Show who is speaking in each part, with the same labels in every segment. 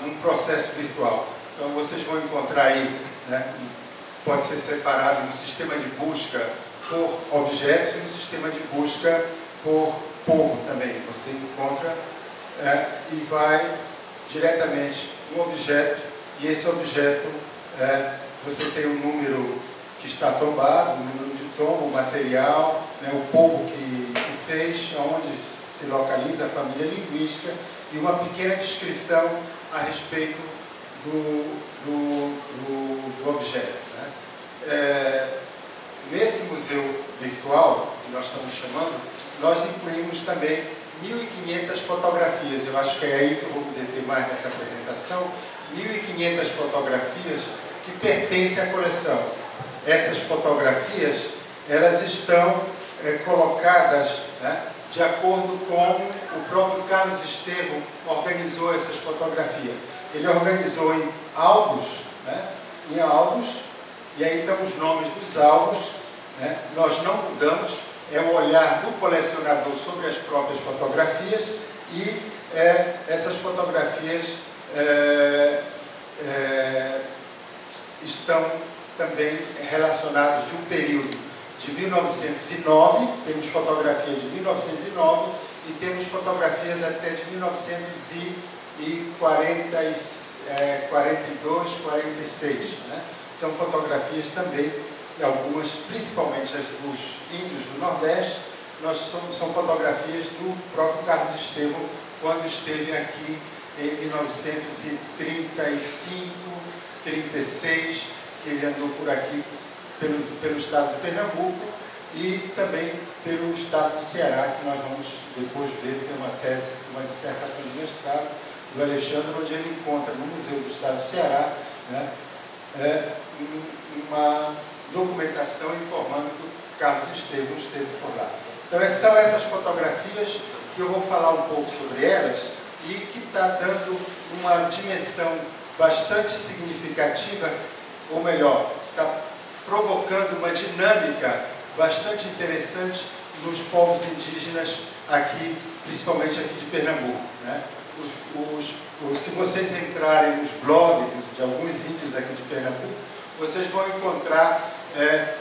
Speaker 1: num processo virtual. Então vocês vão encontrar aí, né, pode ser separado no sistema de busca por objetos e no sistema de busca por povo também. Você encontra e vai diretamente no objeto, e esse objeto você tem um número que está tombado, o número de tombo, o material, né, o povo que fez, onde se localiza a família linguística e uma pequena descrição a respeito do objeto. Né? Nesse museu virtual, que nós estamos chamando, nós incluímos também 1.500 fotografias. Eu acho que é aí que eu vou me deter mais nessa apresentação. 1.500 fotografias que pertencem à coleção. Essas fotografias, elas estão colocadas, né, de acordo com o próprio Carlos Estevam organizou essas fotografias. Ele organizou em álbuns, né, e aí estão os nomes dos álbuns, né? Nós não mudamos, é o olhar do colecionador sobre as próprias fotografias, e essas fotografias estão também relacionadas de um período de 1909, temos fotografias de 1909 e temos fotografias até de 1942, 46. Né? São fotografias também, e algumas, principalmente as dos índios do Nordeste, são fotografias do próprio Carlos Estevam, quando esteve aqui em 1935, 36, que ele andou por aqui pelo estado de Pernambuco e também pelo estado do Ceará, que nós vamos depois ver, tem uma tese, uma dissertação de mestrado do Alexandre, onde ele encontra no Museu do Estado do Ceará, né, uma documentação informando que o Carlos Estevam esteve por lá. Então são essas fotografias que eu vou falar um pouco sobre elas e que está dando uma dimensão bastante significativa, ou melhor, está provocando uma dinâmica bastante interessante nos povos indígenas aqui, principalmente aqui de Pernambuco. Né? Se vocês entrarem nos blogs de alguns índios aqui de Pernambuco, vocês vão encontrar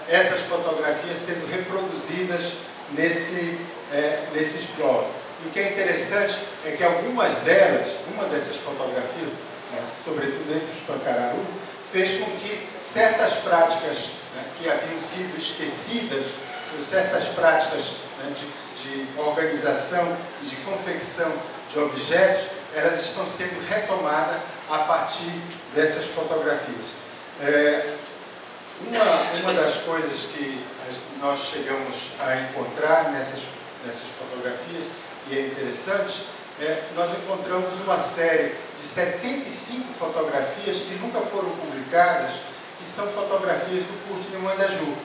Speaker 1: essas fotografias sendo reproduzidas nesses blogs. E o que é interessante é que algumas delas, uma dessas fotografias, né, sobretudo entre os Pancararu, fez com que certas práticas, né, que haviam sido esquecidas, ou certas práticas, né, de organização e de confecção de objetos, elas estão sendo retomadas a partir dessas fotografias. Uma das coisas que nós chegamos a encontrar nessas fotografias, e é interessante, nós encontramos uma série de 75 fotografias que nunca foram publicadas, que são fotografias do Curti-Nimandaju,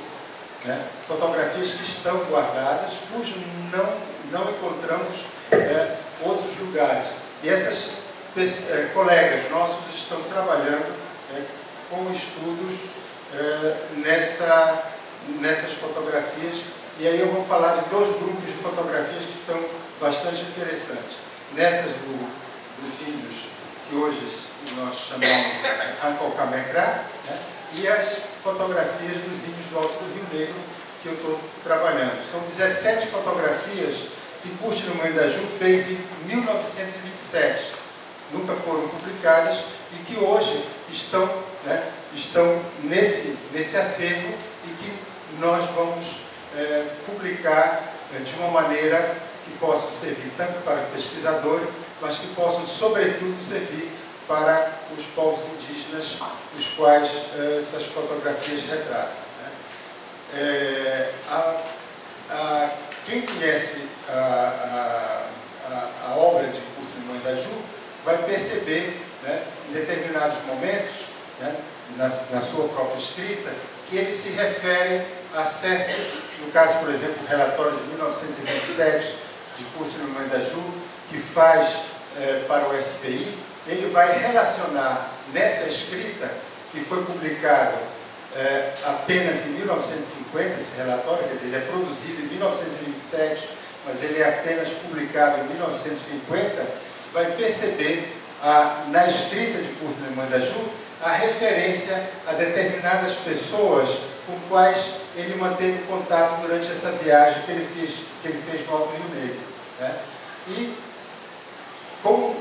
Speaker 1: né? Fotografias que estão guardadas, cujo não encontramos outros lugares. E essas colegas nossos estão trabalhando com estudos nessas fotografias, e aí eu vou falar de dois grupos de fotografias que são bastante interessantes. Nessas dos índios, que hoje nós chamamos Rancocamecrá, né? E as fotografias dos índios do Alto do Rio Negro, que eu estou trabalhando. São 17 fotografias que Curti-Nimandaju fez em 1927. Nunca foram publicadas e que hoje estão, né, nesse acervo, e que nós vamos publicar de uma maneira que possam servir tanto para pesquisadores, mas que possam, sobretudo, servir para os povos indígenas, os quais essas fotografias retratam. Né? Quem conhece a obra de Curti-Nimandaju vai perceber, né, em determinados momentos, né, na sua própria escrita, que eles se referem a certos, no caso, por exemplo, o relatório de 1927 de Curti-Nimandaju, que faz para o SPI, ele vai relacionar nessa escrita, que foi publicado apenas em 1950, esse relatório, quer dizer, ele é produzido em 1927 mas ele é apenas publicado em 1950, vai perceber na escrita de Cusno e Mandaju a referência a determinadas pessoas com quais ele manteve contato durante essa viagem que ele fez no Alto Rio Negro, né? E como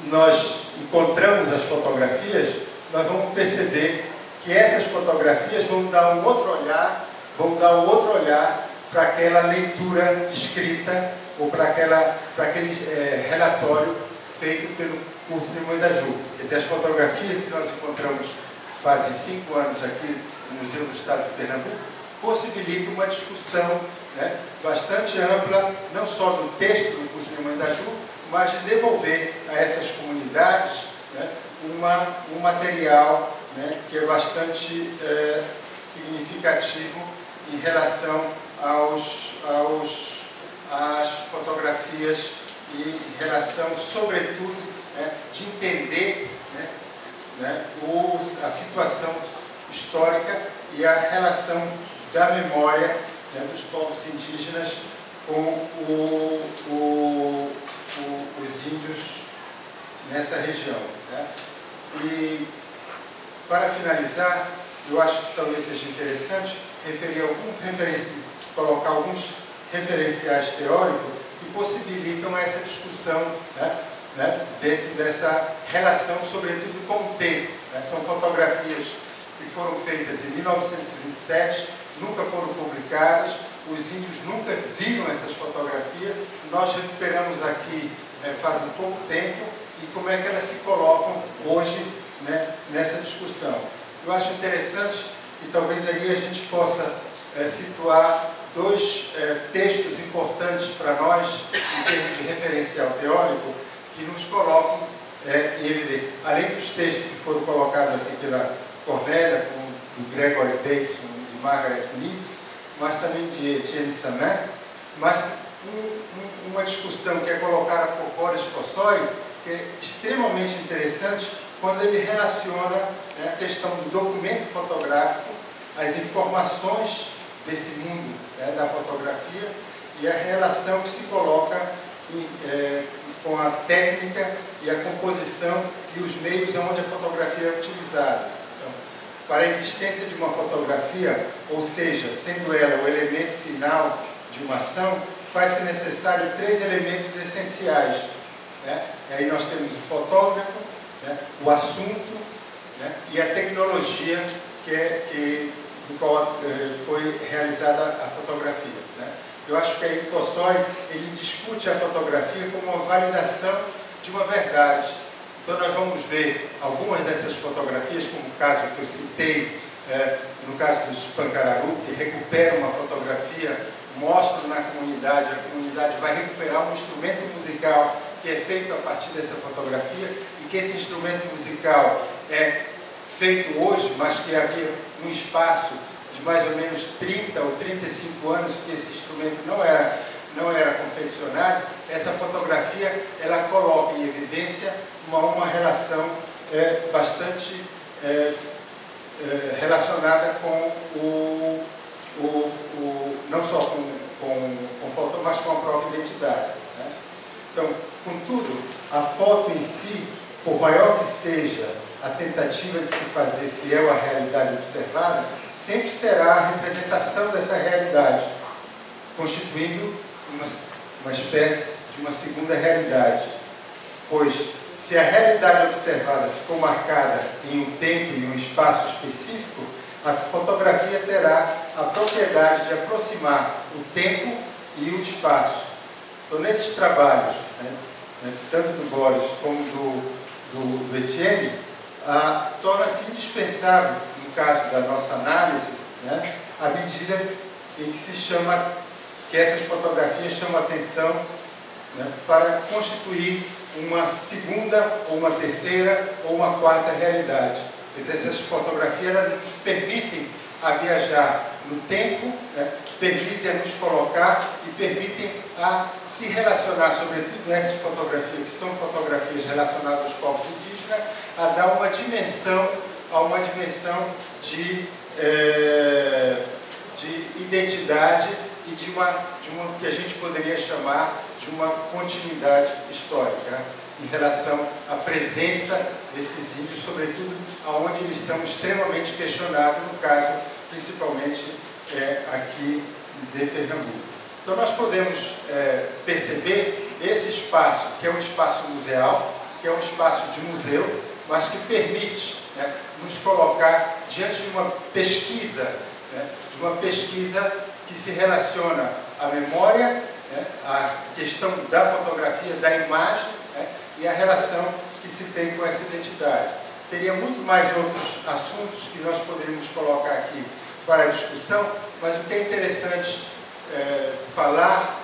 Speaker 1: nós encontramos as fotografias, nós vamos perceber que essas fotografias vão dar um outro olhar para aquela leitura escrita ou para aquele relatório feito pelo Cusno e Mandaju. Quer dizer, as fotografias que nós encontramos fazem 5 anos aqui no Museu do Estado de Pernambuco possibilitam uma discussão, né, bastante ampla, não só do texto do Cusno e Mandaju, mas de devolver a essas comunidades, né, um material, né, que é bastante significativo em relação às fotografias e em relação, sobretudo, né, de entender, né, a situação histórica e a relação da memória, né, dos povos indígenas com os índios nessa região, né? E, para finalizar, eu acho que talvez seja interessante colocar alguns referenciais teóricos que possibilitam essa discussão, né, dentro dessa relação, sobretudo com o tempo, né? São fotografias que foram feitas em 1927, nunca foram publicadas, os índios nunca viram essas fotografias, nós recuperamos aqui faz um pouco tempo, e como é que elas se colocam hoje, né, nessa discussão. Eu acho interessante, e talvez aí a gente possa situar dois textos importantes para nós, em termos de referencial teórico, que nos colocam em evidência. Além dos textos que foram colocados aqui pela Cornélia, do Gregory Bateson e de Margaret Mead, mas também de Etienne Samin, mas uma discussão que é colocada por Boris Kosoy, que é extremamente interessante, quando ele relaciona, né, a questão do documento fotográfico, as informações desse mundo, né, da fotografia, e a relação que se coloca com a técnica e a composição e os meios onde a fotografia é utilizada. Então, para a existência de uma fotografia, ou seja, sendo ela o elemento final de uma ação, faz-se necessário 3 elementos essenciais, né? E aí nós temos o fotógrafo, né, o assunto, né, e a tecnologia do qual foi realizada a fotografia, né? Eu acho que aí Kosoy, ele discute a fotografia como uma validação de uma verdade. Então nós vamos ver algumas dessas fotografias, como o caso que eu citei, no caso dos Pancararu, que recupera uma fotografia, mostra na comunidade, a comunidade vai recuperar um instrumento musical que é feito a partir dessa fotografia, e que esse instrumento musical é feito hoje, mas que havia um espaço de mais ou menos 30 ou 35 anos que esse instrumento não era confeccionado. Essa fotografia, ela coloca em evidência uma relação bastante relacionada com não só com foto, mas com a própria identidade, né? Então, contudo, a foto em si, por maior que seja a tentativa de se fazer fiel à realidade observada, sempre será a representação dessa realidade, constituindo uma espécie de uma segunda realidade. Pois, se a realidade observada ficou marcada em um tempo e um espaço específico, a fotografia terá a propriedade de aproximar o tempo e o espaço. Então, nesses trabalhos, né, tanto do Boris como do Etienne, torna-se indispensável, no caso da nossa análise, né, à medida em que se chama, que essas fotografias chamam a atenção, né, para constituir uma segunda, ou uma terceira, ou uma quarta realidade. Essas fotografias, elas nos permitem a viajar no tempo, né, permitem a nos colocar e permitem a se relacionar, sobretudo nessas fotografias, que são fotografias relacionadas aos povos indígenas, a dar uma dimensão de identidade e de uma que a gente poderia chamar de uma continuidade histórica em relação à presença desses índios, sobretudo aonde eles são extremamente questionados, no caso, principalmente aqui de Pernambuco. Então nós podemos perceber esse espaço, que é um espaço museal, que é um espaço de museu, mas que permite, né, nos colocar diante de uma pesquisa, né, que se relaciona à memória, né, à questão da fotografia, da imagem, né, e a relação que se tem com essa identidade. Teria muito mais outros assuntos que nós poderíamos colocar aqui para a discussão, mas o que é interessante falar,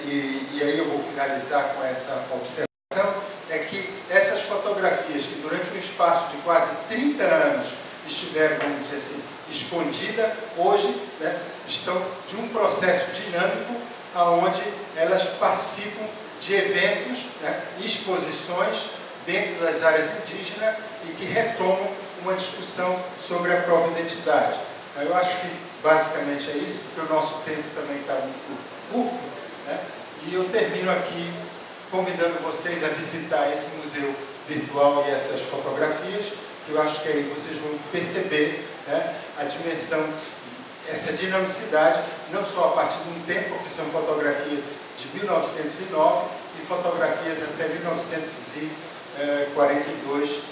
Speaker 1: e aí eu vou finalizar com essa observação, é que essas fotografias que durante um espaço de quase 30 anos estiveram, vamos dizer assim, escondidas, hoje, né, estão de um processo dinâmico onde elas participam de eventos, né, exposições dentro das áreas indígenas e que retomam uma discussão sobre a própria identidade. Eu acho que basicamente é isso, porque o nosso tempo também está muito curto, né? E eu termino aqui convidando vocês a visitar esse museu virtual e essas fotografias, que eu acho que aí vocês vão perceber, né, a dimensão, essa dinamicidade, não só a partir de um tempo, porque são fotografias de 1909 e fotografias até 1942,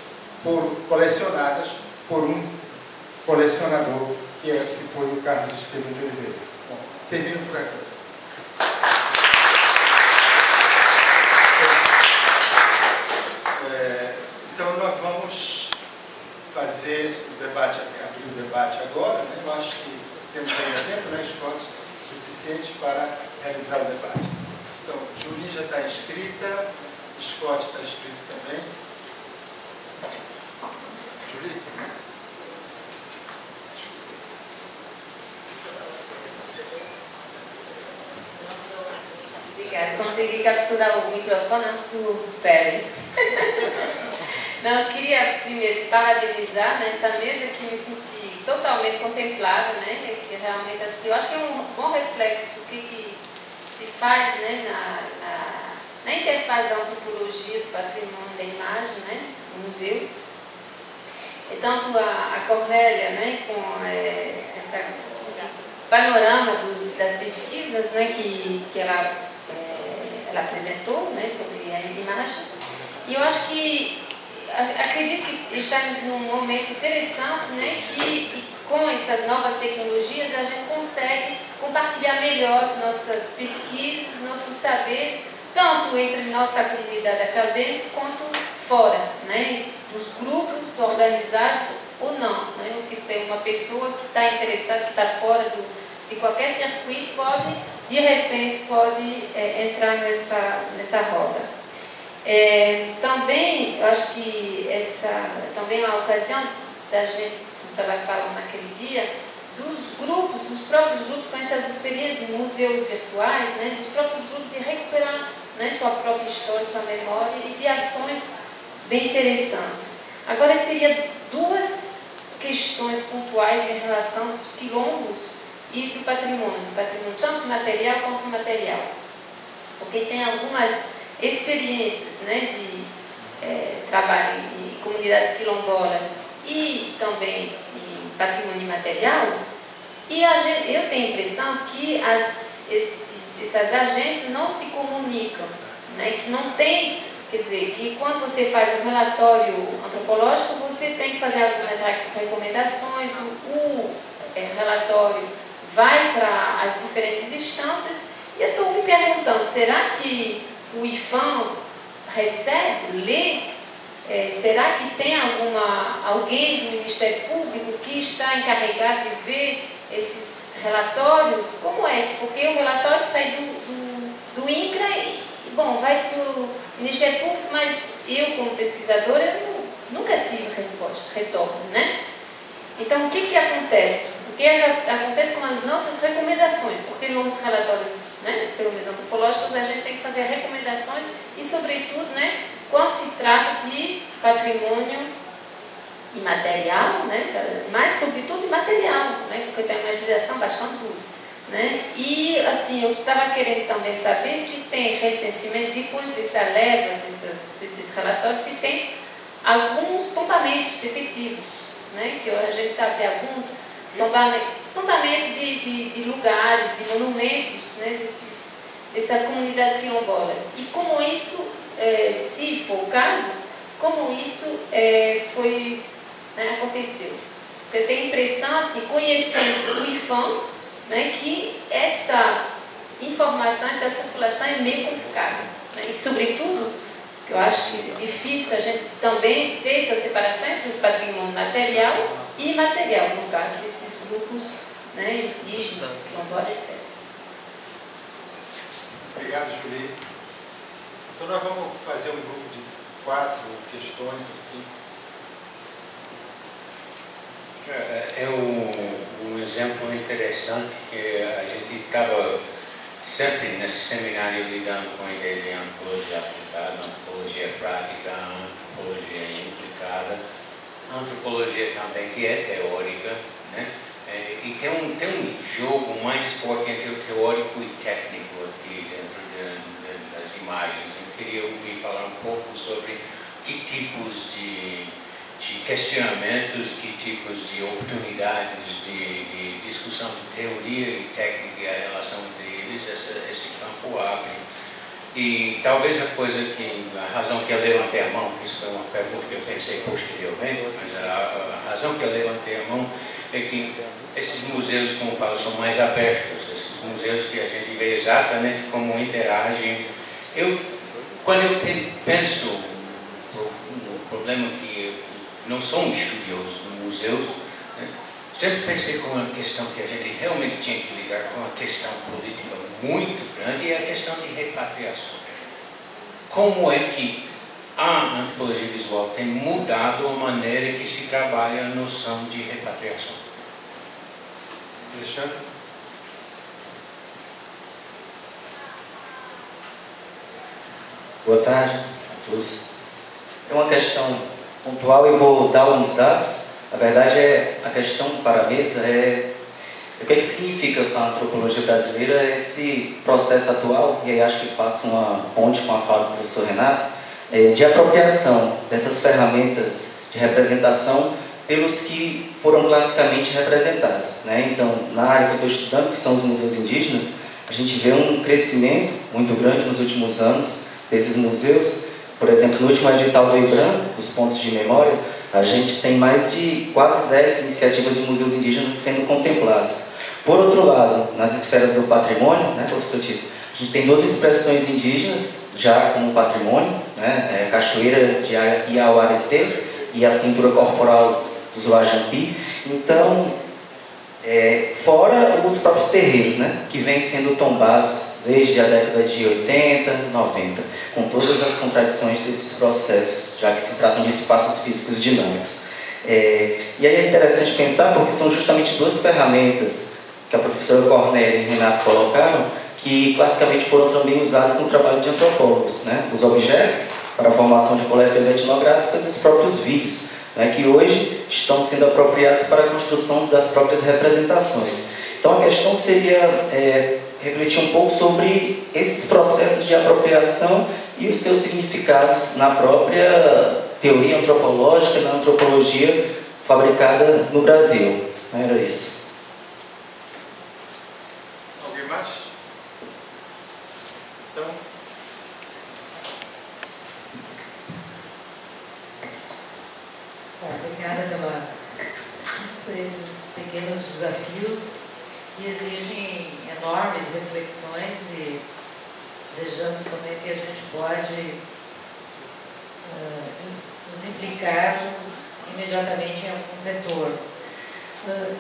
Speaker 1: colecionadas por um colecionador, que foi o Carlos Estevam de Oliveira. Bom, termino por aqui. Então nós vamos fazer o debate, abrir o debate agora, né? Eu acho que temos ainda tempo, né, Scott, suficiente para realizar o debate. Então, Julie já está inscrita, Scott está inscrito também. Julie?
Speaker 2: Obrigada. Consegui capturar o microfone antes do Perry. Não, eu queria primeiro parabenizar nessa mesa, que me senti totalmente contemplada, né? Que realmente, assim, eu acho que é um bom reflexo do que se faz, né, na interface da antropologia, do patrimônio, da imagem, né, em museus. E tanto a Cornélia, né, com esse panorama das pesquisas, né, que ela apresentou, né, sobre a imagem. E eu acho que, acredito que estamos num momento interessante, né, que com essas novas tecnologias a gente consegue compartilhar melhor as nossas pesquisas, nossos saberes, tanto entre nossa comunidade acadêmica quanto fora, né, dos grupos organizados ou não, né. Quer dizer, uma pessoa que está interessada, que está fora de qualquer circuito, de repente pode entrar nessa roda. Também, eu acho que também é uma ocasião da gente, como estava falando naquele dia, dos próprios grupos com essas experiências de museus virtuais, né, dos próprios grupos, e recuperar, né, sua própria história, sua memória, e de ações bem interessantes. Agora, eu teria duas questões pontuais em relação aos quilombos e do patrimônio tanto material quanto imaterial, porque tem algumas experiências, né, de trabalho em comunidades quilombolas e também em patrimônio imaterial, e eu tenho a impressão que essas agências não se comunicam, né, que não tem, quer dizer, que quando você faz um relatório antropológico, você tem que fazer algumas recomendações, o relatório vai para as diferentes instâncias, e eu estou me perguntando, será que o IFAM recebe, lê? Será que tem alguém do Ministério Público que está encarregado de ver esses relatórios? Como é? Porque o relatório sai do INCRA e, bom, vai para o Ministério Público, mas eu, como pesquisadora, nunca tive resposta, retorno, né? Então, o que acontece? O que acontece com as nossas recomendações? Porque nos relatórios, né, pelo menos antropológicos, a gente tem que fazer recomendações e, sobretudo, né, quando se trata de patrimônio imaterial, né, mas, sobretudo, imaterial, né, porque tem uma legislação bastante dura. né? E assim, eu estava querendo também saber se tem recentemente, depois dessa leva desses relatórios, se tem alguns tombamentos efetivos, né? Que a gente sabe de alguns tombamentos de lugares, de monumentos, né? Dessas comunidades quilombolas. E como isso, se for o caso, como isso foi, né, aconteceu. Eu tenho a impressão, assim, conhecendo o IFAM, né, que essa informação, essa circulação é meio complicada, né? E, sobretudo, que eu acho que é difícil a gente também ter essa separação entre o patrimônio material e imaterial, no caso desses grupos, né, indígenas, quilombolas, etc.
Speaker 1: Obrigado, Julie. Então, nós vamos fazer um grupo de 4 questões ou 5.
Speaker 3: Um exemplo interessante que a gente estava sempre nesse seminário lidando com a ideia de antropologia aplicada, antropologia prática, antropologia implicada, antropologia também que é teórica, né? E tem um jogo mais forte entre o teórico e técnico aqui dentro das imagens. Eu queria ouvir falar um pouco sobre que tipos de questionamentos, que tipos de oportunidades de discussão de teoria e técnica e a relação entre eles esse campo abre. E talvez a razão que eu levantei a mão, isso foi uma pergunta que eu pensei posteriormente, mas a razão que eu levantei a mão é que esses museus, como eu falo, são mais abertos, esses museus que a gente vê exatamente como interagem. Quando eu penso no problema que eu não sou um estudioso no museu, né, sempre pensei com uma questão que a gente realmente tinha que ligar com uma questão política muito grande, e é a questão de repatriação. Como é que a antropologia visual tem mudado a maneira que se trabalha a noção de repatriação?
Speaker 1: Alexandre?
Speaker 4: Boa tarde a todos. É uma questão pontual e vou dar alguns dados. Na verdade, a questão para a mesa é o que significa para a antropologia brasileira esse processo atual, e aí acho que faço uma ponte com a fala do professor Renato, de apropriação dessas ferramentas de representação pelos que foram classicamente representados, né? Então, na área que eu estou estudando, que são os museus indígenas, a gente vê um crescimento muito grande nos últimos anos desses museus. Por exemplo, no último edital do IBRAM, os pontos de memória, a gente tem mais de quase 10 iniciativas de museus indígenas sendo contemplados. Por outro lado, nas esferas do patrimônio, né, professor Tito, a gente tem 2 expressões indígenas já como patrimônio, né, a cachoeira de Iauareté e a pintura corporal dos Uajampi. Então, fora os próprios terreiros, né, que vêm sendo tombados desde a década de 80, 90, com todas as contradições desses processos, já que se tratam de espaços físicos dinâmicos. E aí é interessante pensar, porque são justamente 2 ferramentas que a professora Cornélia e Renato colocaram, que classicamente foram também usadas no trabalho de antropólogos, né? Os objetos para a formação de coleções etnográficas e os próprios vídeos, né, que hoje estão sendo apropriados para a construção das próprias representações. Então a questão seria refletir um pouco sobre esses processos de apropriação e os seus significados na própria teoria antropológica, na antropologia fabricada no Brasil. Era isso.
Speaker 1: Alguém mais? Então...
Speaker 5: Obrigada por esses pequenos desafios que exigem enormes reflexões, e vejamos como é que a gente pode nos implicarmos imediatamente em algum retorno.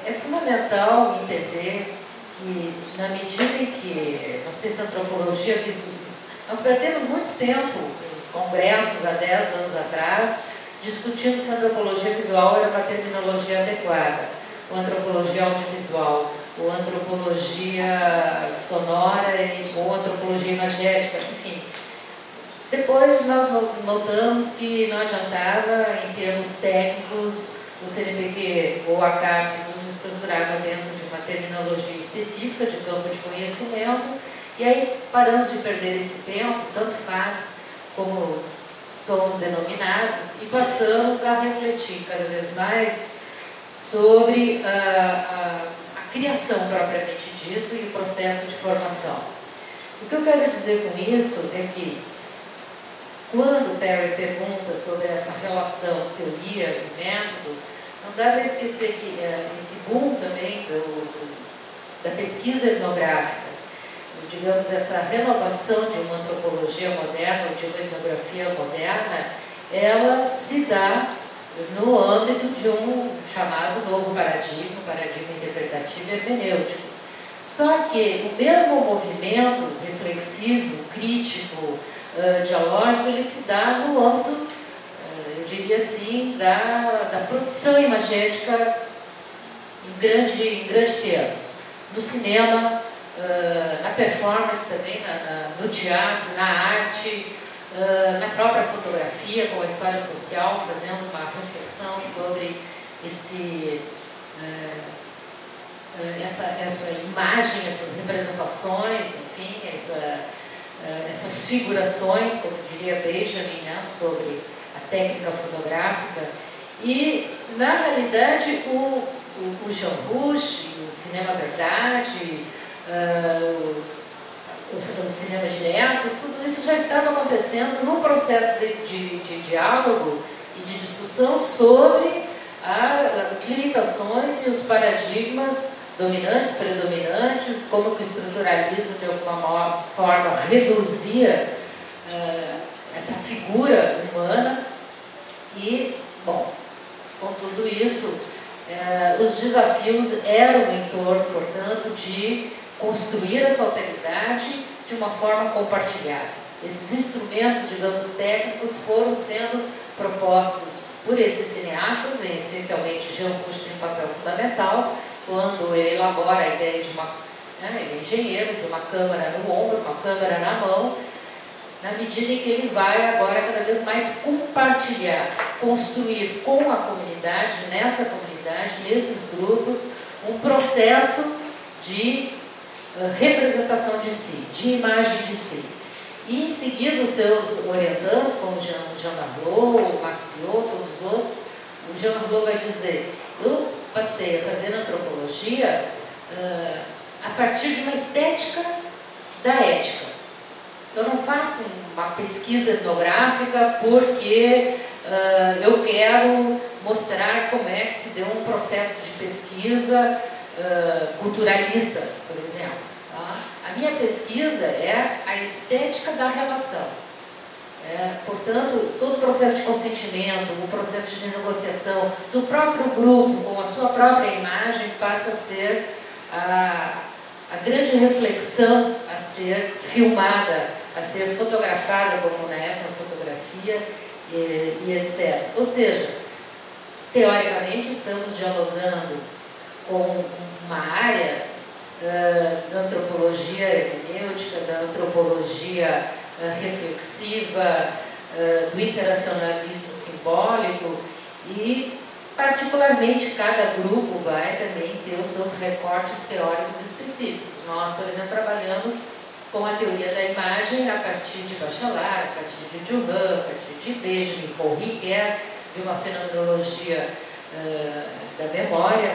Speaker 5: É fundamental entender que, na medida em que, não sei se a antropologia visual, nós perdemos muito tempo, nos congressos há 10 anos atrás, discutindo se a antropologia visual era uma terminologia adequada, ou antropologia audiovisual, ou antropologia sonora, ou antropologia imagética, enfim. Depois nós notamos que não adiantava, em termos técnicos, o CNPq ou a CAPES nos estruturava dentro de uma terminologia específica de campo de conhecimento, e aí paramos de perder esse tempo, tanto faz como somos denominados, e passamos a refletir cada vez mais sobre a criação propriamente dito e o processo de formação. O que eu quero dizer com isso é que, quando Perry pergunta sobre essa relação teoria e método, não dá para esquecer que esse boom também da pesquisa etnográfica, digamos, essa renovação de uma antropologia moderna, ou de uma etnografia moderna, ela se dá no âmbito de um chamado novo paradigma, paradigma interpretativo e hermenêutico. Só que o mesmo movimento reflexivo, crítico, dialógico, ele se dá no âmbito, eu diria assim, da produção imagética em grande termos. No cinema, na performance também, no teatro, na arte, na própria fotografia, com a história social, fazendo uma reflexão sobre essa imagem, essas representações, enfim, essas figurações, como diria Benjamin, né, sobre a técnica fotográfica. E, na realidade, o Jean Rouch, o cinema verdade, o cinema direto, tudo isso já estava acontecendo num processo de diálogo e de discussão sobre as limitações e os paradigmas dominantes, predominantes, como que o estruturalismo de alguma forma reduzia essa figura humana. E, bom, com tudo isso, os desafios eram em torno, portanto, de construir essa alteridade de uma forma compartilhada. Esses instrumentos, digamos, técnicos foram sendo propostos por esses cineastas, e essencialmente Jean Rouch tem um papel fundamental, quando ele elabora a ideia de ele é engenheiro, de uma câmera no ombro, uma câmera na mão, na medida em que ele vai agora cada vez mais compartilhar, construir com a comunidade, nessa comunidade, nesses grupos, um processo de representação de si, de imagem de si. E em seguida os seus orientantes, como Jean Darlot, o Marc Piot, todos os outros, o Jean Darlot vai dizer: eu passei a fazer antropologia a partir de uma estética da ética. Eu não faço uma pesquisa etnográfica porque eu quero mostrar como é que se deu um processo de pesquisa culturalista, por exemplo. Tá? A minha pesquisa é a estética da relação. Portanto, todo o processo de consentimento, o processo de negociação do próprio grupo com a sua própria imagem passa a ser a grande reflexão a ser filmada, a ser fotografada, como na etnofotografia e etc. Ou seja, teoricamente estamos dialogando com uma área da antropologia hermenêutica, da antropologia reflexiva, do interacionalismo simbólico, e particularmente cada grupo vai também ter os seus recortes teóricos específicos. Nós, por exemplo, trabalhamos com a teoria da imagem a partir de Bachelard, a partir de Duran, a partir de Benjamin, Paul Ricoeur, de uma fenomenologia da memória,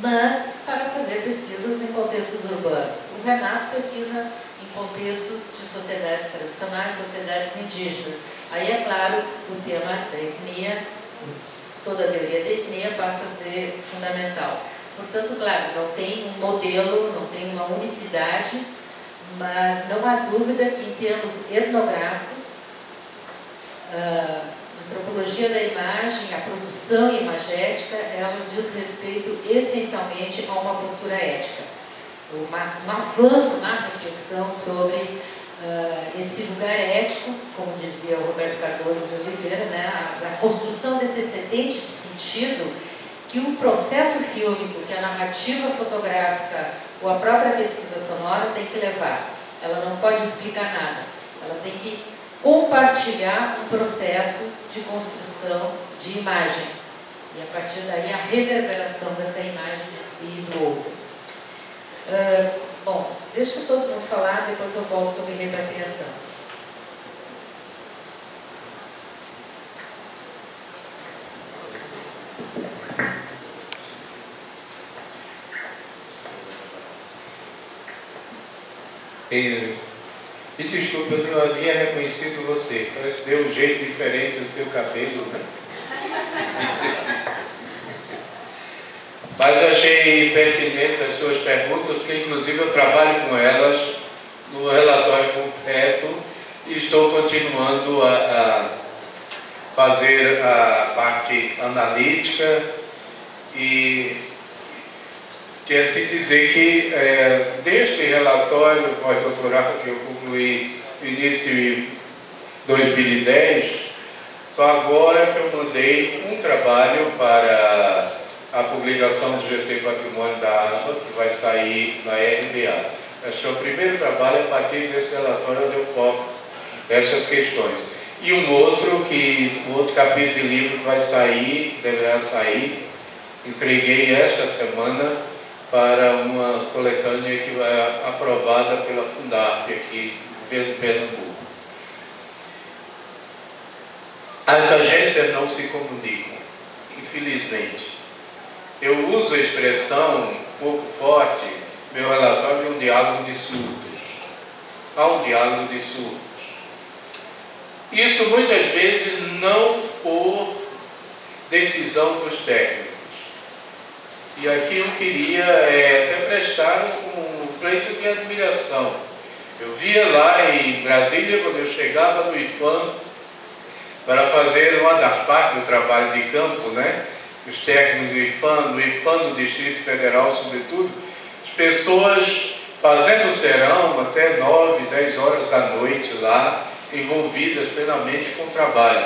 Speaker 5: mas para fazer pesquisas em contextos urbanos. O Renato pesquisa em contextos de sociedades tradicionais, sociedades indígenas. Aí, é claro, o tema da etnia, toda a teoria da etnia passa a ser fundamental. Portanto, claro, não tem um modelo, não tem uma unicidade, mas não há dúvida que, em termos etnográficos, a antropologia da imagem, a produção imagética, ela diz respeito essencialmente a uma postura ética, um avanço na reflexão sobre esse lugar ético, como dizia o Roberto Cardoso de Oliveira, né, a construção desse excedente de sentido que o processo fílmico, que a narrativa fotográfica ou a própria pesquisa sonora tem que levar. Ela não pode explicar nada, ela tem que compartilhar um processo de construção de imagem. E a partir daí a reverberação dessa imagem de si e do outro. Bom, deixa todo mundo falar, depois eu volto sobre repatriação.
Speaker 3: E desculpa, eu não havia reconhecido você. Parece que deu um jeito diferente do seu cabelo, né? Mas achei pertinentes as suas perguntas, porque inclusive eu trabalho com elas no relatório completo e estou continuando a fazer a parte analítica e quero te dizer que deste relatório pós-doutorado que eu concluí no início de 2010, só agora que eu mandei um trabalho para a publicação do GT Patrimônio da ASA, que vai sair na RBA. Esse é o primeiro trabalho a partir desse relatório onde eu foco essas questões. E um outro capítulo de livro que vai sair, deverá sair, entreguei esta semana para uma coletânea que vai aprovada pela Fundap aqui em Pernambuco. As agências não se comunicam, infelizmente. Eu uso a expressão um pouco forte, meu relatório é um diálogo de surdos. Há um diálogo de surdos. Isso muitas vezes não por decisão dos técnicos. E aqui eu queria até prestar um pleito de admiração. Eu via lá em Brasília, quando eu chegava no IFAM, para fazer uma das partes do trabalho de campo, né? Os técnicos do IFAM do Distrito Federal, sobretudo, as pessoas fazendo serão até 9, 10 horas da noite lá, envolvidas plenamente com o trabalho.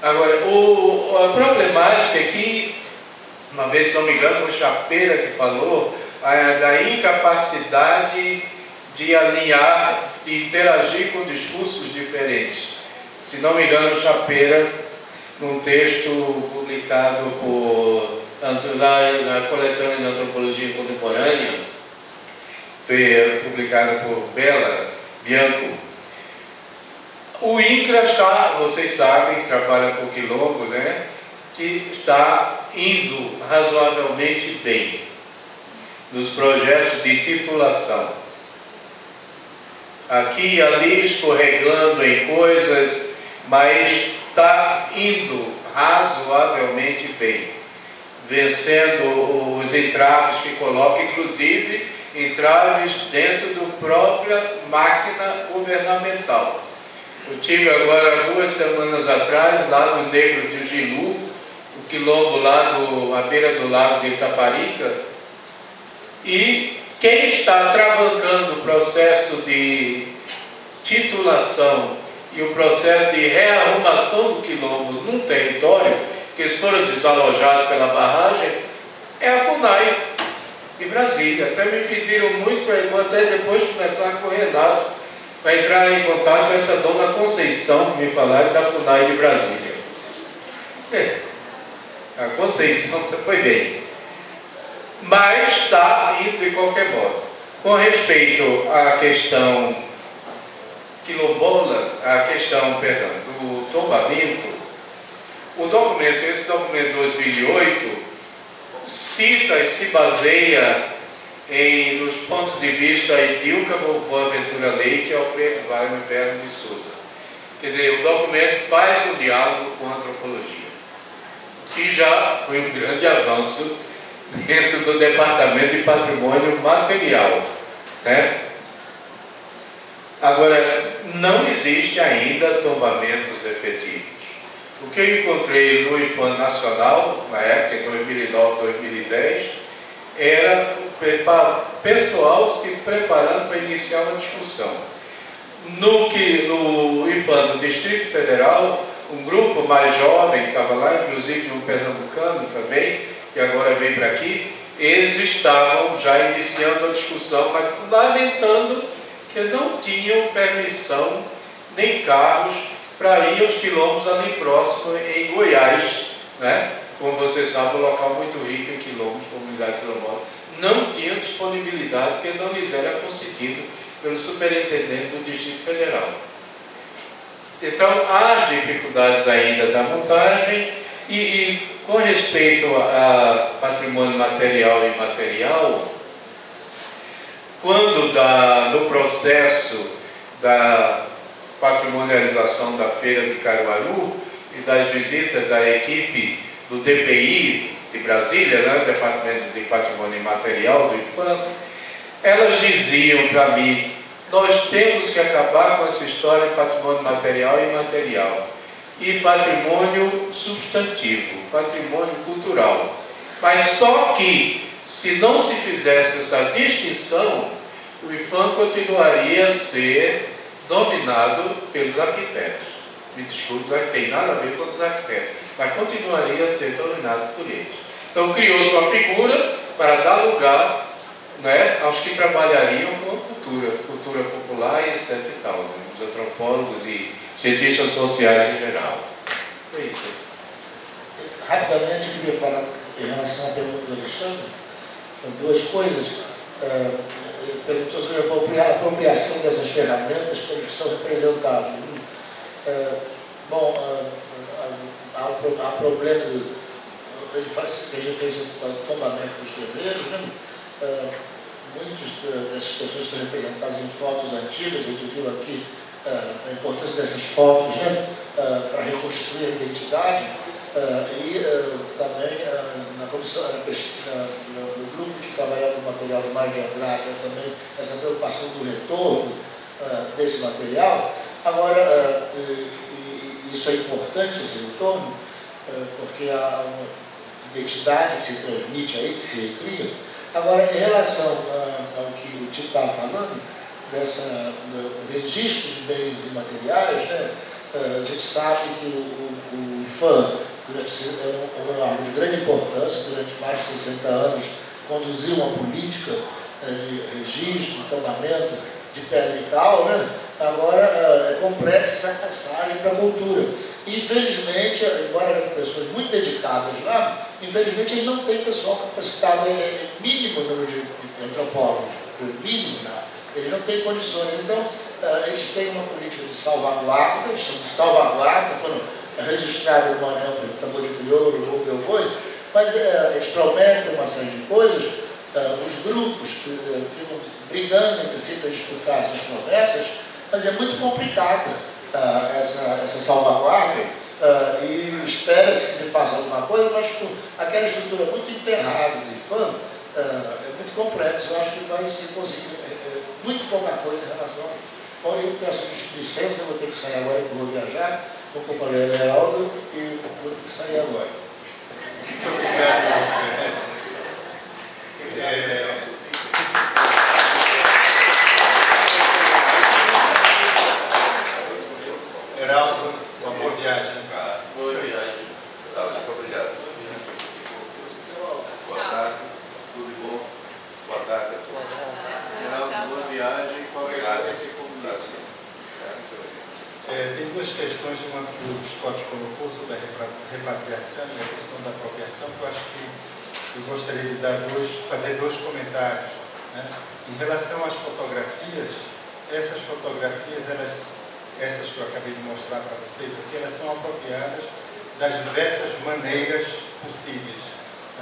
Speaker 3: Agora, a problemática é que, uma vez, se não me engano, foi o Chapeira que falou, da incapacidade de alinhar, de interagir com discursos diferentes. Se não me engano, o Chapeira, num texto publicado na coletânea de Antropologia Contemporânea, foi publicado por Bela Bianco. O INCRA está, vocês sabem, que trabalha com o Quilombo, né? Que está indo razoavelmente bem nos projetos de titulação. Aqui e ali escorregando em coisas, mas está indo razoavelmente bem, vencendo os entraves que coloca, inclusive entraves dentro da própria máquina governamental. Eu tive agora 2 semanas atrás, lá no Negro de Gilu, o quilombo lá à beira do lago de Itaparica, e quem está travancando o processo de titulação e o processo de rearrumação do quilombo num território, que eles foram desalojados pela barragem, é a FUNAI de Brasília. Até me pediram muito, para eu vou até depois começar com o Renato, para entrar em contato com essa dona Conceição, que me falaram da FUNAI de Brasília. A Conceição foi bem. Mas está indo de qualquer modo. Com respeito à questão quilombola, do tombamento, esse documento de 2008 cita e se baseia nos pontos de vista de Ilka Boaventura Leite e Alfredo Wagner de Souza. Quer dizer, o documento faz um diálogo com a antropologia, que já foi um grande avanço dentro do Departamento de Patrimônio Material, né? Agora, não existe ainda tombamentos efetivos. O que eu encontrei no IFAM Nacional, na época, em 2009, 2010, era o pessoal se preparando para iniciar uma discussão. No IFAM do Distrito Federal, um grupo mais jovem, que estava lá, inclusive um pernambucano também, que agora vem para aqui, eles estavam já iniciando a discussão, mas lamentando que não tinham permissão nem carros para ir aos quilombos ali próximo em Goiás, né? como você sabe, um local muito rico em quilombos, comunidade quilombola, não tinha disponibilidade que não lhes era concedido pelo superintendente do Distrito Federal. Então, há dificuldades ainda da montagem e com respeito a patrimônio material e imaterial, quando no processo da patrimonialização da Feira de Caruaru e das visitas da equipe do DPI de Brasília, né, Departamento de Patrimônio Imaterial do IPAM, elas diziam para mim: nós temos que acabar com essa história de patrimônio material e imaterial e patrimônio substantivo, patrimônio cultural. Mas só que, se não se fizesse essa distinção, o IPAM continuaria a ser dominado pelos arquitetos. Me desculpe, não tem nada a ver com os arquitetos, mas continuaria a ser dominado por eles. Então criou-se uma figura para dar lugar, né, aos que trabalhariam com a cultura popular e etc. e tal, né, os antropólogos e cientistas sociais em geral. É isso.
Speaker 6: Rapidamente, eu queria falar em relação à pergunta do Alexandre, duas coisas. Perguntou sobre a apropriação dessas ferramentas pelos que são representados. Há problemas, ele faz que a gente fez o tombamento dos guerreiros, né? Muitas dessas pessoas estão representadas em fotos antigas, a gente viu aqui a importância dessas fotos, né? Para reconstruir a identidade. Também na comissão, no grupo que trabalhava no material do Mário de Andrade, também essa preocupação do retorno desse material. Agora, isso é importante, esse retorno, porque há uma identidade que se transmite aí, que se recria. Agora, em relação ao que o Tito estava falando, do registro de bens imateriais, né? A gente sabe que o IPAM, é um órgão de grande importância, durante mais de 60 anos, conduziu uma política de registro, de tombamento de pedra e cal, né? Agora é complexa essa passagem para a cultura. Infelizmente, embora pessoas muito dedicadas lá, infelizmente ele não tem pessoal capacitado, mínimo número de antropólogos, mínimo, né? Ele não tem condições. Então, eles têm uma política de salvaguarda, eles chamam de salvaguarda, quando é registrado no Maranhão pelo tambor de crioulo ou pelo coisa, mas eles prometem uma série de coisas. Os grupos que ficam brigando entre si para disputar essas promessas, mas é muito complicada essa salvaguarda, e espera-se que se faça alguma coisa, mas com aquela estrutura muito emperrada do IPAM, é muito complexo. Eu acho que vai se conseguir muito pouca coisa em relação a isso. Bom, eu peço licença, eu vou ter que sair agora, porque eu vou viajar com o companheiro Heraldo e vou ter que sair agora.
Speaker 1: Muito obrigado, Heraldo, uma boa viagem.
Speaker 3: Boa viagem.
Speaker 7: Muito obrigado. Boa tarde, tudo bom? Boa tarde a todos.
Speaker 3: Geraldo, boa viagem. Qualquer coisa se comunica.
Speaker 1: Tem duas questões, uma que o Scott colocou sobre a repatriação e a questão da apropriação, que eu acho que eu gostaria de fazer dois comentários, né? Em relação às fotografias, essas fotografias, essas que eu acabei de mostrar para vocês aqui, elas são apropriadas das diversas maneiras possíveis,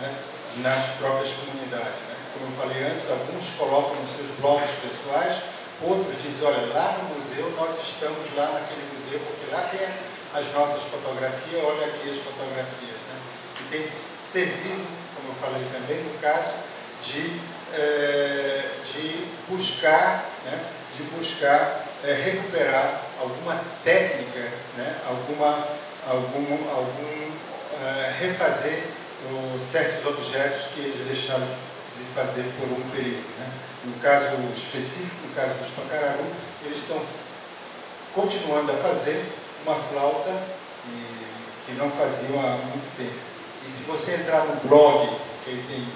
Speaker 1: né? Nas próprias comunidades, né? Como eu falei antes, alguns colocam nos seus blogs pessoais, outros dizem: olha, lá no museu, nós estamos lá naquele museu, porque lá tem as nossas fotografias, olha aqui as fotografias, né? E tem servido, como eu falei também, no caso de buscar, né? Recuperar alguma técnica, né? Refazer certos objetos que eles deixaram de fazer por um período, né? No caso específico, no caso dos Pacararu, eles estão continuando a fazer uma flauta que não faziam há muito tempo. E se você entrar no blog, que tem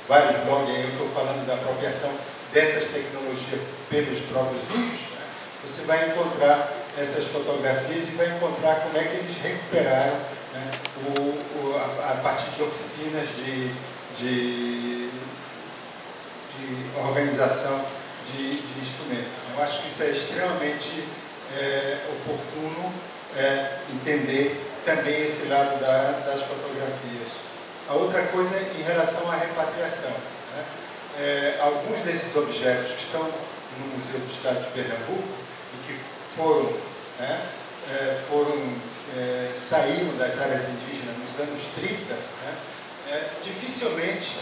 Speaker 1: vários blogs aí, eu estou falando da apropriação dessas tecnologias pelos próprios índios, né? Você vai encontrar essas fotografias e vai encontrar como é que eles recuperaram né, a partir de oficinas de organização de instrumentos. Eu acho que isso é extremamente oportuno entender também esse lado das fotografias. A outra coisa é em relação à repatriação. Né? Alguns desses objetos que estão no Museu do Estado de Pernambuco e que saíram das áreas indígenas nos anos 30, né? Dificilmente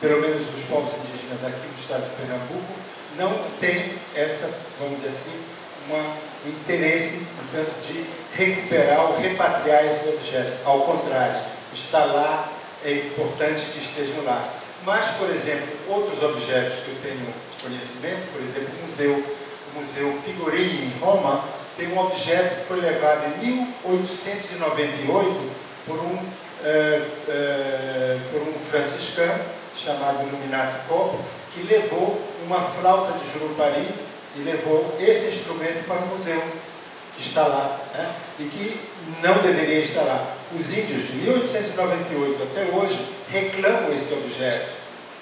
Speaker 1: pelo menos os povos indígenas aqui no Estado de Pernambuco, não têm essa, vamos dizer assim, um interesse, portanto, de recuperar ou repatriar esses objetos. Ao contrário, está lá, é importante que estejam lá. Mas, por exemplo, outros objetos que eu tenho conhecimento, por exemplo, o Museu Pigorini, em Roma, tem um objeto que foi levado em 1898 por um franciscano chamado Nominato Copo, que levou uma flauta de Jurupari e levou esse instrumento para o museu, que está lá, né? E que não deveria estar lá. Os índios, de 1898 até hoje, reclamam esse objeto.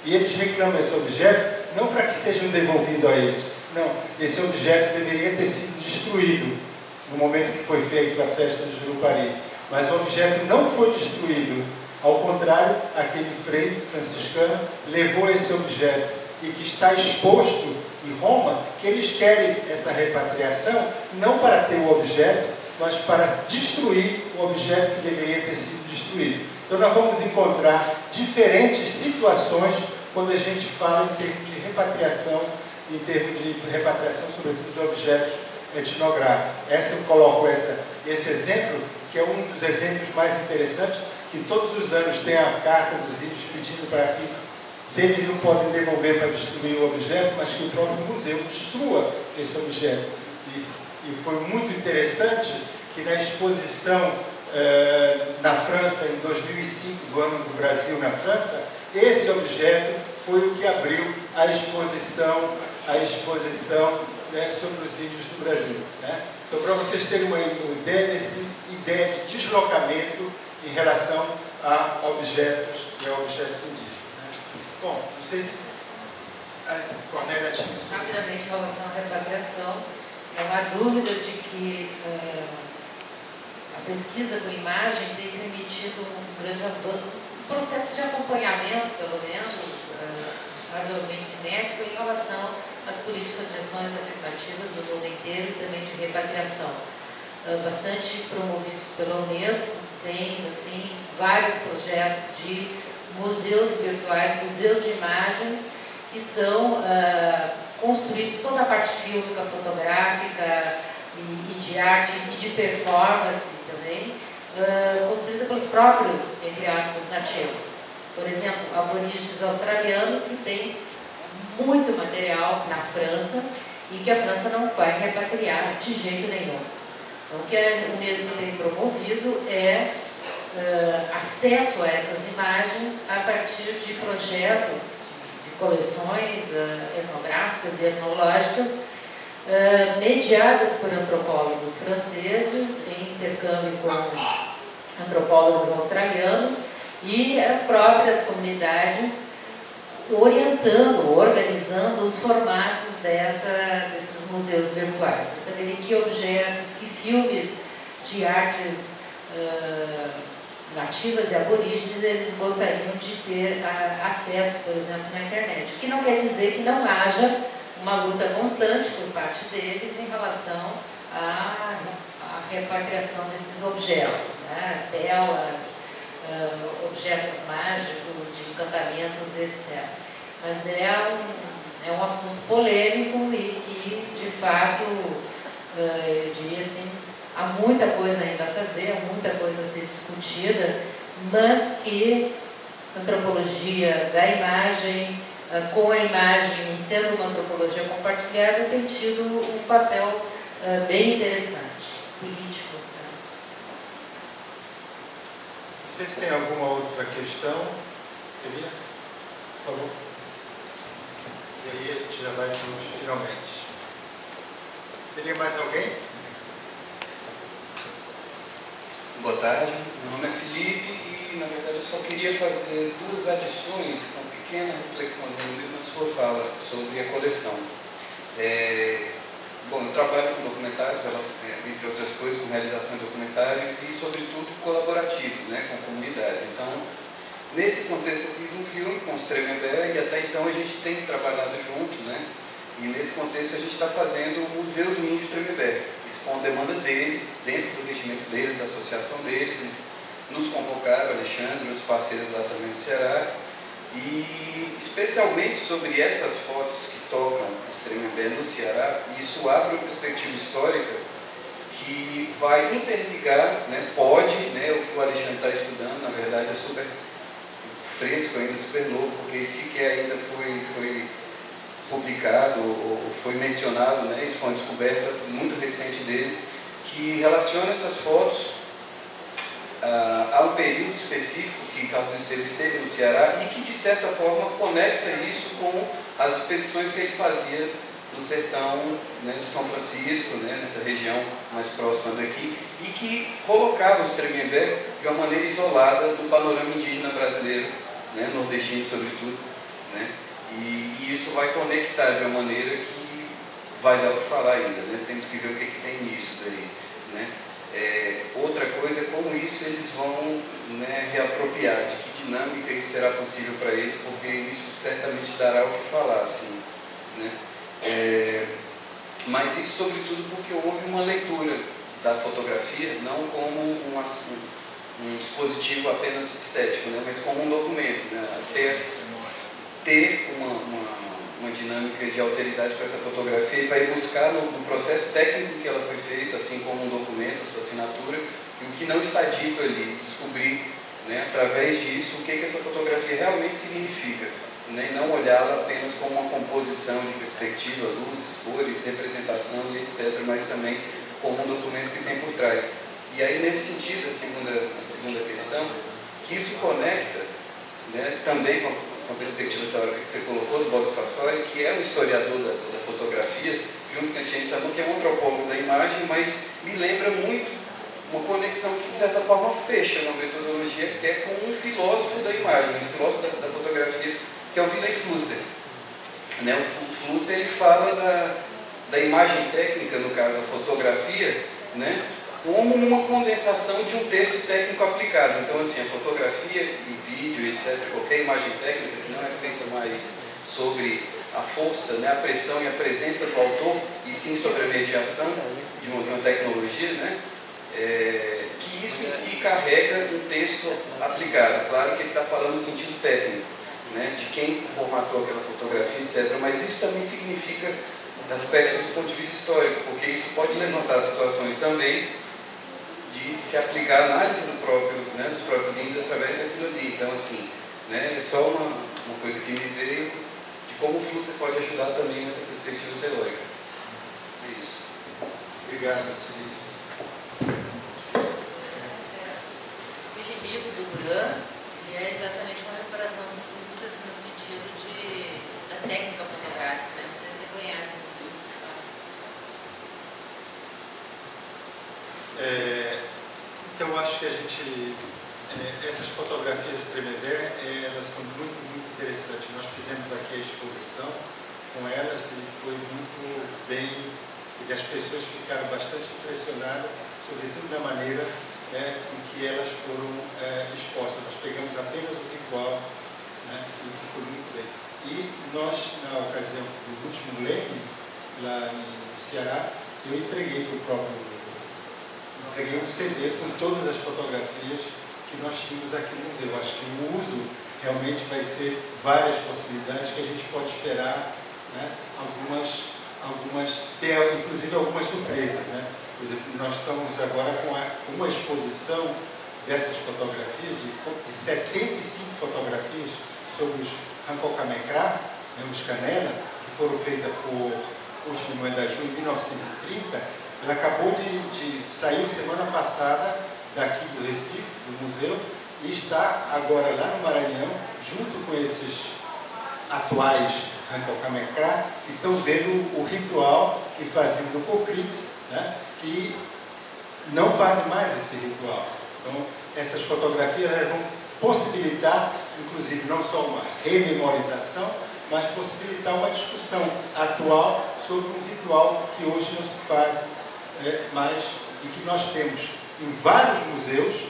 Speaker 1: E eles reclamam esse objeto não para que sejam devolvidos a eles. Não, esse objeto deveria ter sido destruído no momento que foi feita a festa de Jurupari. Mas o objeto não foi destruído. Ao contrário, aquele frei franciscano levou esse objeto e que está exposto em Roma, que eles querem essa repatriação não para ter o objeto, mas para destruir o objeto que deveria ter sido destruído. Então nós vamos encontrar diferentes situações quando a gente fala em termos de repatriação, sobretudo de objetos etnográficos. Eu coloco esse exemplo, que é um dos exemplos mais interessantes, que todos os anos tem a carta dos índios pedindo para que, se eles não podem devolver para destruir o objeto, mas que o próprio museu destrua esse objeto. E foi muito interessante que na exposição na França, em 2005, do Ano do Brasil na França, esse objeto foi o que abriu a exposição né, sobre os índios do Brasil. Né? Então, para vocês terem uma ideia de deslocamento em relação a objetos indígenas. Né? Bom, não sei se a Cornélia tinha...
Speaker 5: Rapidamente, em relação à repatriação, não há dúvida de que a pesquisa com imagem tem permitido um grande avanço, um processo de acompanhamento, pelo menos, razoavelmente simétrico, em relação às políticas de ações afirmativas do mundo inteiro e também de repatriação. Bastante promovidos pela Unesco, tem assim, vários projetos de museus virtuais, museus de imagens, que são construídos, toda a parte fílmica, fotográfica e de arte e de performance também, construída pelos próprios, entre aspas, nativos. Por exemplo, aborígenes australianos que têm muito material na França e que a França não vai repatriar de jeito nenhum. Então, o que o Unesco tem promovido é acesso a essas imagens a partir de projetos de coleções etnográficas e etnológicas mediadas por antropólogos franceses em intercâmbio com antropólogos australianos e as próprias comunidades orientando, organizando os formatos desses museus virtuais, para saberem que objetos, que filmes de artes nativas e aborígenes eles gostariam de ter acesso, por exemplo, na internet. O que não quer dizer que não haja uma luta constante por parte deles em relação à repatriação desses objetos, né? Telas, objetos mágicos, de encantamentos, etc. Mas é um assunto polêmico e que, de fato, eu diria assim, há muita coisa ainda a fazer, há muita coisa a ser discutida, mas que a antropologia da imagem, com a imagem sendo uma antropologia compartilhada, tem tido um papel bem interessante, político.
Speaker 1: Vocês têm alguma outra questão? Queria? Por favor. E aí a gente já vai para os finalmente. Teria mais alguém?
Speaker 8: Boa tarde, meu nome é Felipe e, na verdade, eu só queria fazer duas adições, uma pequena reflexãozinha na sua fala sobre a coleção. Bom, eu trabalho com documentários, entre outras coisas, com realização de documentários e, sobretudo, colaborativos, né, com comunidades. Então, nesse contexto, eu fiz um filme com os Tremembé e, até então, a gente tem trabalhado junto, né? E nesse contexto a gente está fazendo o Museu do Índio Tremembé. Isso foi uma demanda deles, dentro do regimento deles, da associação deles. Eles nos convocaram, Alexandre e outros parceiros lá também do Ceará. E especialmente sobre essas fotos que tocam os Tremembé no Ceará, isso abre uma perspectiva histórica que vai interligar, né, pode, né, o que o Alexandre está estudando, na verdade é super fresco ainda, super novo, porque sequer ainda foi publicado ou foi mencionado, né, isso foi uma descoberta muito recente dele, que relaciona essas fotos a um período específico que Carlos Esteves esteve no Ceará e que, de certa forma, conecta isso com as expedições que ele fazia no sertão, né, do São Francisco, né, nessa região mais próxima daqui, e que colocava os Tremembé de uma maneira isolada no panorama indígena brasileiro, né, nordestino sobretudo, né. E isso vai conectar de uma maneira que vai dar o que falar ainda, né? Temos que ver o que tem nisso daí, né? Outra coisa é como isso eles vão, né, reapropriar, de que dinâmica isso será possível para eles, porque isso certamente dará o que falar, assim, né? Mas isso sobretudo porque houve uma leitura da fotografia, não como um dispositivo apenas estético, né, mas como um documento, né? Ter uma dinâmica de alteridade com essa fotografia e para ir buscar no processo técnico que ela foi feita, assim como um documento, a sua assinatura, e o que não está dito ali, descobrir, né, através disso o que essa fotografia realmente significa, né, e não olhá-la apenas como uma composição de perspectiva, luzes, cores, representação e etc., mas também como um documento que tem por trás. E aí, nesse sentido, a segunda questão, que isso conecta, né, também com a perspectiva teórica que você colocou, do Boris Pastore, que é um historiador da fotografia, junto com a Etienne Sabon, que é um antropólogo da imagem, mas me lembra muito uma conexão que, de certa forma, fecha uma metodologia que é com um filósofo da imagem, um filósofo da fotografia, que é o Willem Flusser. Né? O Flusser, ele fala da imagem técnica, no caso a fotografia, né, como uma condensação de um texto técnico aplicado. Então, assim, a fotografia e vídeo, etc., qualquer imagem técnica que não é feita mais sobre a força, né, a pressão e a presença do autor, e sim sobre a mediação de uma tecnologia, né, que isso em si carrega um texto aplicado. Claro que ele está falando no sentido técnico, né, de quem formatou aquela fotografia, etc., mas isso também significa aspectos do ponto de vista histórico, porque isso pode levantar situações também de se aplicar a análise né, dos próprios índios através daquilo ali. Então, assim, né, é só uma coisa que me veio de como o Flusser pode ajudar também nessa perspectiva teórica. É isso.
Speaker 1: Obrigado, Felipe.
Speaker 5: Aquele livro do Bran, ele é exatamente uma recuperação do Flusser no sentido da técnica fotográfica, né? Não sei se você conhece isso.
Speaker 1: Então, acho que essas fotografias do Tremembé, elas são muito, muito interessantes. Nós fizemos aqui a exposição com elas e foi muito bem, as pessoas ficaram bastante impressionadas, sobretudo da maneira em que elas foram expostas. Nós pegamos apenas o ritual, né, e que foi muito bem. E nós, na ocasião do último Leme, lá no Ceará, eu entreguei um CD com todas as fotografias que nós tínhamos aqui no museu. Acho que o uso realmente vai ser várias possibilidades que a gente pode esperar, né, inclusive algumas surpresas, né? Por exemplo, nós estamos agora com uma exposição dessas fotografias, de 75 fotografias sobre os Rancocamécrá, né, os Canela, que foram feitas por Urso de Moedaju em 1930. Ela acabou de sair semana passada daqui do Recife, do museu, e está agora lá no Maranhão, junto com esses atuais Rancocamécrá, que estão vendo o ritual que faziam do Cocrites, né, que não fazem mais esse ritual. Então, essas fotografias vão possibilitar, inclusive, não só uma rememorização, mas possibilitar uma discussão atual sobre um ritual que hoje não se faz mais e que nós temos em vários museus,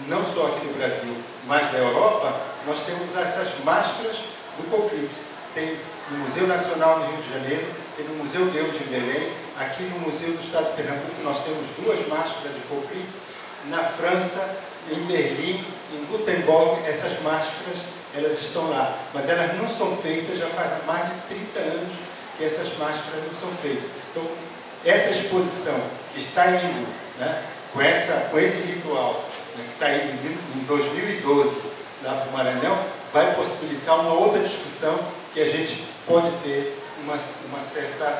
Speaker 1: não só aqui no Brasil, mas da Europa. Nós temos essas máscaras do Coprite. Tem no Museu Nacional do Rio de Janeiro, tem no Museu Geude em Belém, aqui no Museu do Estado de Pernambuco nós temos 2 máscaras de Coprite. Na França, em Berlim, em Gutenberg, essas máscaras, elas estão lá. Mas elas não são feitas, já faz mais de 30 anos que essas máscaras não são feitas. Então, essa exposição que está indo, né, com esse ritual, né, que está indo em 2012 lá para o Maranhão, vai possibilitar uma outra discussão que a gente pode ter uma certa...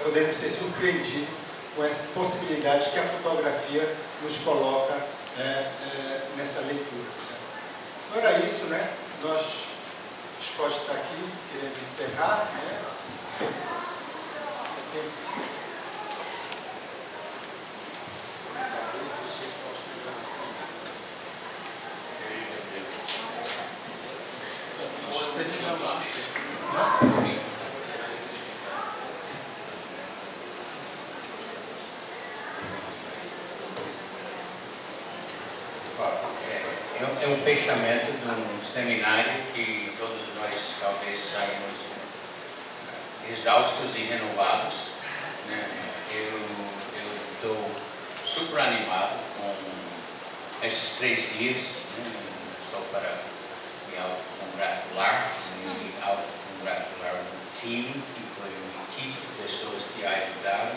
Speaker 1: podemos ser surpreendidos com essa possibilidade que a fotografia nos coloca nessa leitura. Então era isso, né? Scott está aqui, querendo encerrar, né? Sim.
Speaker 3: É um fechamento de um seminário que todos nós talvez saímos exaustos e renovados, né? Eu estou super animado com esses 3 dias, né? Só para me autocongratular e autocongratular o time, que foi uma equipe de pessoas que ajudaram.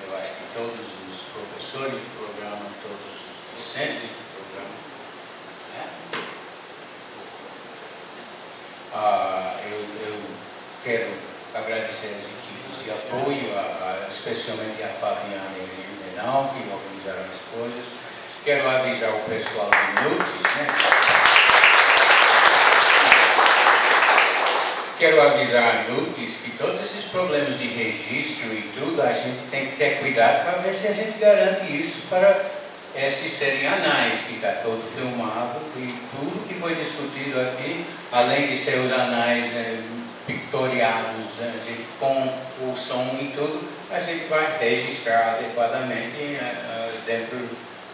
Speaker 3: Eu acho que todos os professores do programa, todos os docentes do programa, eu quero agradecer as equipes de apoio, especialmente a Fabiana e a Juvenal, que organizaram as coisas. Quero avisar o pessoal de Nutis, né? Quero avisar a Nutis que todos esses problemas de registro e tudo, a gente tem que ter cuidado para ver se a gente garante isso para esses serianais, que está todo filmado, e tudo que foi discutido aqui, além de ser os anais pictoriados, com o som e tudo, a gente vai registrar adequadamente dentro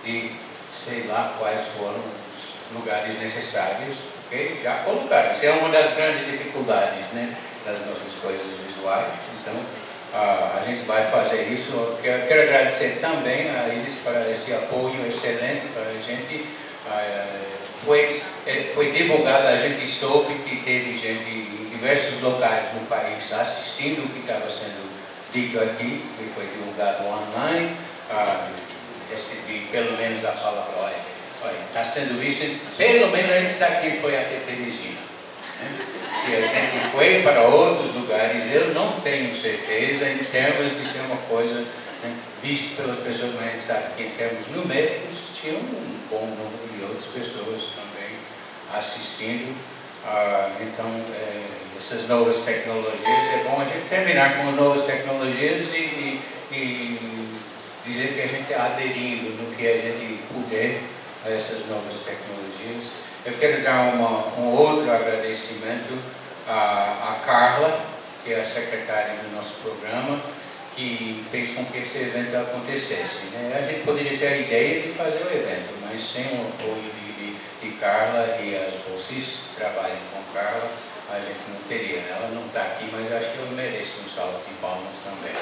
Speaker 3: de, sei lá quais foram os lugares necessários, porque já colocaram. Isso é uma das grandes dificuldades, né, das nossas coisas visuais. Então, a gente vai fazer isso. Eu quero agradecer também a eles para esse apoio excelente para a gente. Foi divulgado, a gente soube que teve gente em diversos locais no país assistindo o que estava sendo dito aqui, que foi divulgado online. Recebi pelo menos a palavra, olha, está sendo visto, pelo menos a gente sabe que foi até Teresina. Se a gente foi para outros lugares, eu não tenho certeza em termos de ser uma coisa, né, vista pelas pessoas, mas a gente sabe que em termos numéricos tinha um bom número de outras pessoas também assistindo. Então, essas novas tecnologias, é bom a gente terminar com as novas tecnologias e dizer que a gente está aderindo no que a gente puder a essas novas tecnologias. Eu quero dar um outro agradecimento a Carla, que é a secretária do nosso programa, que fez com que esse evento acontecesse, né? A gente poderia ter a ideia de fazer o evento, mas sem o apoio de Carla e as bolsistas que trabalham com Carla, a gente não teria. Ela não está aqui, mas acho que ela merece um salto de palmas também.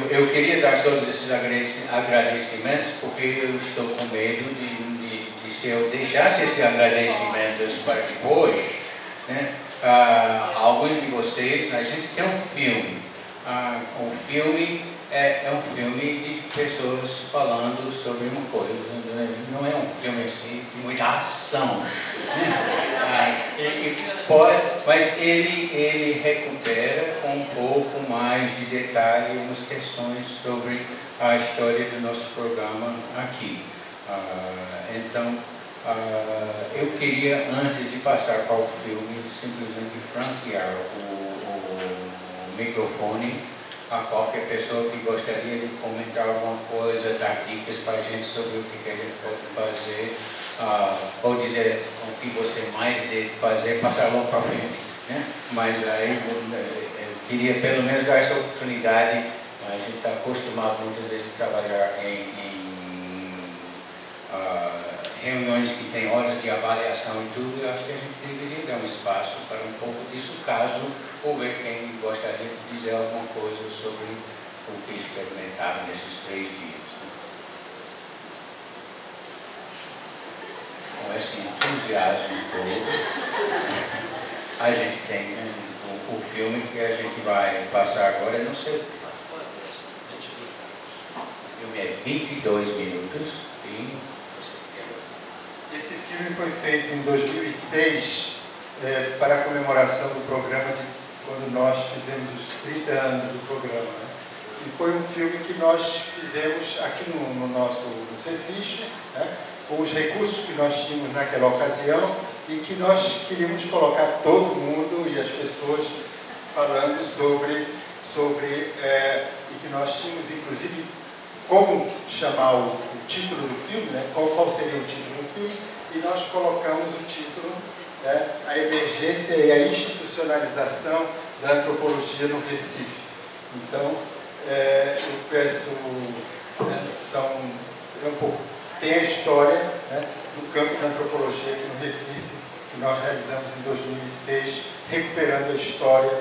Speaker 3: Eu queria dar todos esses agradecimentos porque eu estou com medo de se eu deixasse esses agradecimentos para depois, né, alguns de vocês, a gente tem um filme. O filme é um filme de pessoas falando sobre uma coisa, não é um filme assim de muita ação, né? Mas ele recupera com um pouco mais de detalhe umas questões sobre a história do nosso programa aqui. Então, eu queria, antes de passar para o filme, simplesmente franquear o microfone a qualquer pessoa que gostaria de comentar alguma coisa, dar dicas para a gente sobre o que a gente pode fazer, ou dizer o que você mais deve fazer, passar logo para frente, né? Mas aí eu queria pelo menos dar essa oportunidade. A gente está acostumado muitas vezes a trabalhar em reuniões que tem horas de avaliação e tudo. Eu acho que a gente deveria dar um espaço para um pouco disso, caso houver quem gostaria de dizer alguma coisa sobre o que experimentaram nesses 3 dias. Com esse entusiasmo todo, a gente tem o filme que a gente vai passar agora, não sei. O filme é 22 minutos e...
Speaker 1: Esse filme foi feito em 2006 para a comemoração do programa de quando nós fizemos os 30 anos do programa, né? E foi um filme que nós fizemos aqui no nosso Cefis, né? Com os recursos que nós tínhamos naquela ocasião e que nós queríamos colocar todo mundo e as pessoas falando sobre e que nós tínhamos inclusive como chamar o título do filme, né? Qual seria o título do filme, e nós colocamos o título, né? A emergência e a institucionalização da antropologia no Recife. Então, eu peço, tem a história, né, do campo da antropologia aqui no Recife, que nós realizamos em 2006, recuperando a história